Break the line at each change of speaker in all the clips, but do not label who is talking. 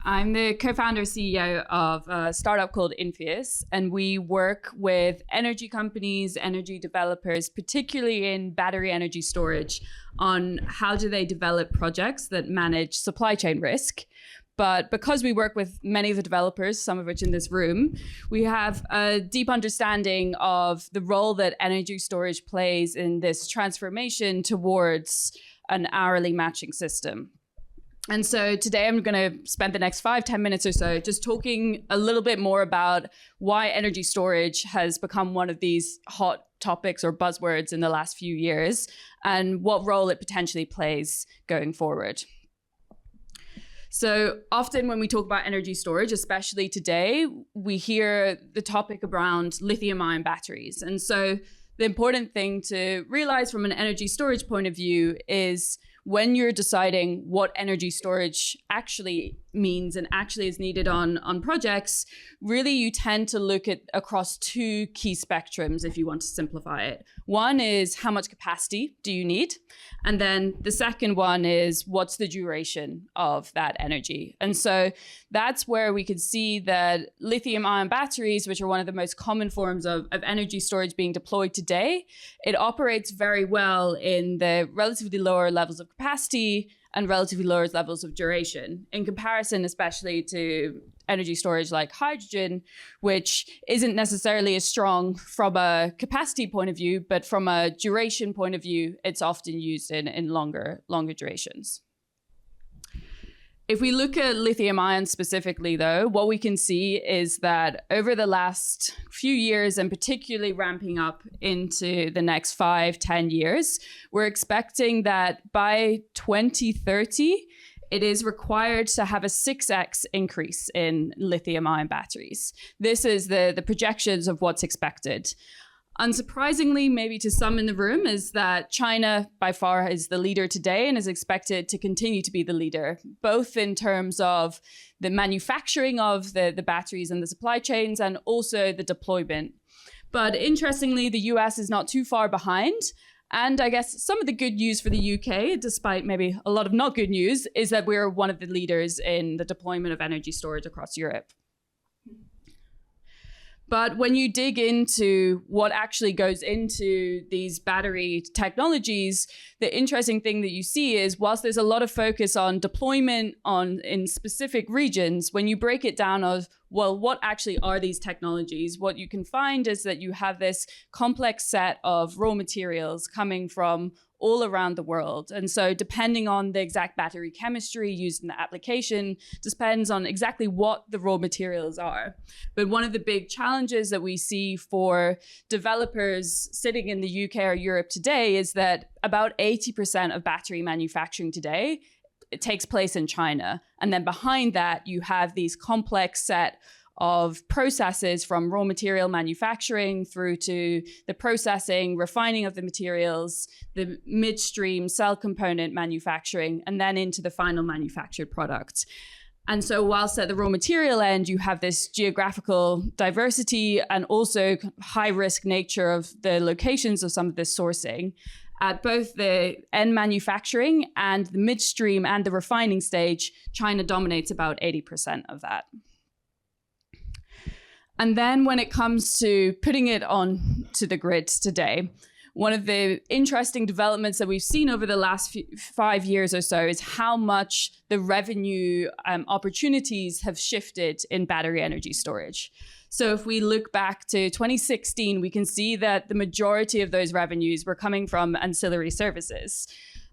I'm the co-founder CEO of a startup called Infyos, and we work with energy companies, energy developers, particularly in battery energy storage, on how do they develop projects that manage supply chain risk. But because we work with many of the developers, some of which in this room, we have a deep understanding of the role that energy storage plays in this transformation towards an hourly matching system. And so today I'm going to spend the next 5-10 minutes or so just talking a little bit more about why energy storage has become one of these hot topics or buzzwords in the last few years and what role it potentially plays going forward. So often when we talk about energy storage, especially today, we hear the topic around lithium-ion batteries. And so the important thing to realize from an energy storage point of view is when you're deciding what energy storage actually means and actually is needed on projects, really you tend to look at across two key spectrums if you want to simplify it. One is how much capacity do you need? And then the second one is what's the duration of that energy? And so that's where we could see that lithium-ion batteries, which are one of the most common forms of energy storage being deployed today, it operates very well in the relatively lower levels of capacity and relatively lower levels of duration, in comparison especially to energy storage like hydrogen, which isn't necessarily as strong from a capacity point of view, but from a duration point of view, it's often used in longer durations. If we look at lithium-ion specifically, though, what we can see is that over the last few years, and particularly ramping up into the next 5-10 years, we're expecting that by 2030, it is required to have a 6x increase in lithium-ion batteries. This is the projections of what's expected. Unsurprisingly, maybe to some in the room, is that China by far is the leader today and is expected to continue to be the leader, both in terms of the manufacturing of the batteries and the supply chains and also the deployment. But interestingly, the US is not too far behind. And I guess some of the good news for the UK, despite maybe a lot of not good news, is that we're one of the leaders in the deployment of energy storage across Europe. But when you dig into what actually goes into these battery technologies, the interesting thing that you see is whilst there's a lot of focus on deployment in specific regions, when you break it down of, well, what actually are these technologies? What you can find is that you have this complex set of raw materials coming from all around the world. And so depending on the exact battery chemistry used in the application, depends on exactly what the raw materials are. But one of the big challenges that we see for developers sitting in the UK or Europe today is that about 80% of battery manufacturing today, it takes place in China. And then behind that, you have these complex set of processes from raw material manufacturing through to the processing, refining of the materials, the midstream cell component manufacturing, and then into the final manufactured product. And so whilst at the raw material end, you have this geographical diversity and also high risk nature of the locations of some of this sourcing, at both the end manufacturing and the midstream and the refining stage, China dominates about 80% of that. And then when it comes to putting it on to the grid today, one of the interesting developments that we've seen over the last 5 years or so is how much the revenue opportunities have shifted in battery energy storage. So if we look back to 2016, we can see that the majority of those revenues were coming from ancillary services.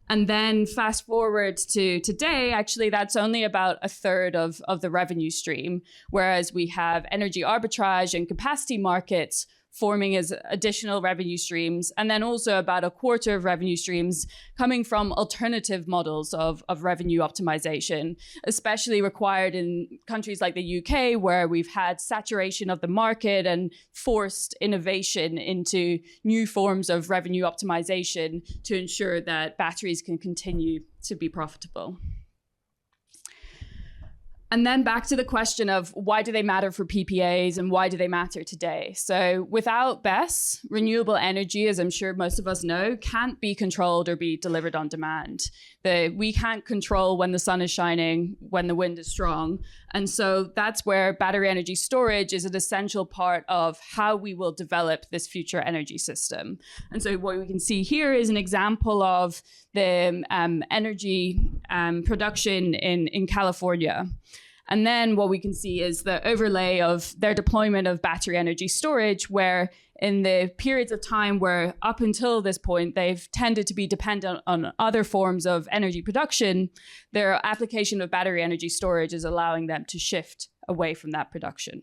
And then fast forward to today, actually, that's only about a third of the revenue stream, whereas we have energy arbitrage and capacity markets forming as additional revenue streams, and then also about a quarter of revenue streams coming from alternative models of revenue optimization, especially required in countries like the UK, where we've had saturation of the market and forced innovation into new forms of revenue optimization to ensure that batteries can continue to be profitable. And then back to the question of why do they matter for PPAs and why do they matter today? So without BESS, renewable energy, as I'm sure most of us know, can't be controlled or be delivered on demand. We can't control when the sun is shining, when the wind is strong. And so that's where battery energy storage is an essential part of how we will develop this future energy system. And so what we can see here is an example of the energy production in California. And then what we can see is the overlay of their deployment of battery energy storage, where in the periods of time where up until this point, they've tended to be dependent on other forms of energy production, their application of battery energy storage is allowing them to shift away from that production.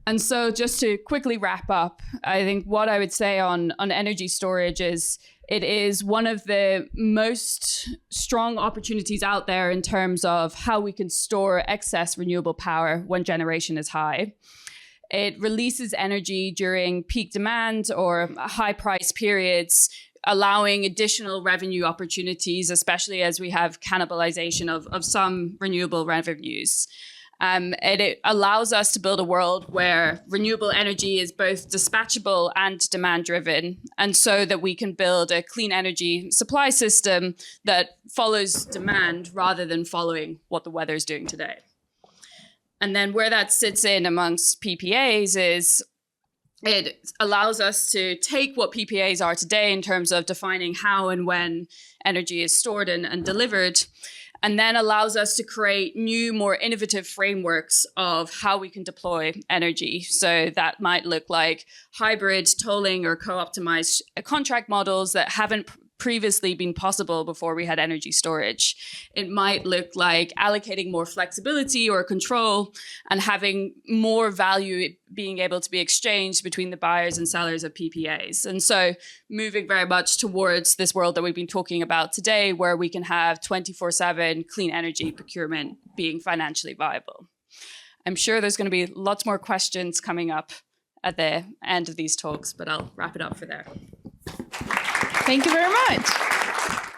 And so just to quickly wrap up, I think what I would say on energy storage is it is one of the most strong opportunities out there in terms of how we can store excess renewable power when generation is high. It releases energy during peak demand or high price periods, allowing additional revenue opportunities, especially as we have cannibalization of some renewable revenues. It allows us to build a world where renewable energy is both dispatchable and demand driven, and so that we can build a clean energy supply system that follows demand rather than following what the weather is doing today. And then where that sits in amongst PPAs is it allows us to take what PPAs are today in terms of defining how and when energy is stored and delivered, and then allows us to create new, more innovative frameworks of how we can deploy energy. So that might look like hybrid tolling or co-optimized contract models that haven't previously been possible before we had energy storage. It might look like allocating more flexibility or control and having more value being able to be exchanged between the buyers and sellers of PPAs. And so moving very much towards this world that we've been talking about today, where we can have 24/7 clean energy procurement being financially viable. I'm sure there's going to be lots more questions coming up at the end of these talks, but I'll wrap it up for there.
Thank you very much.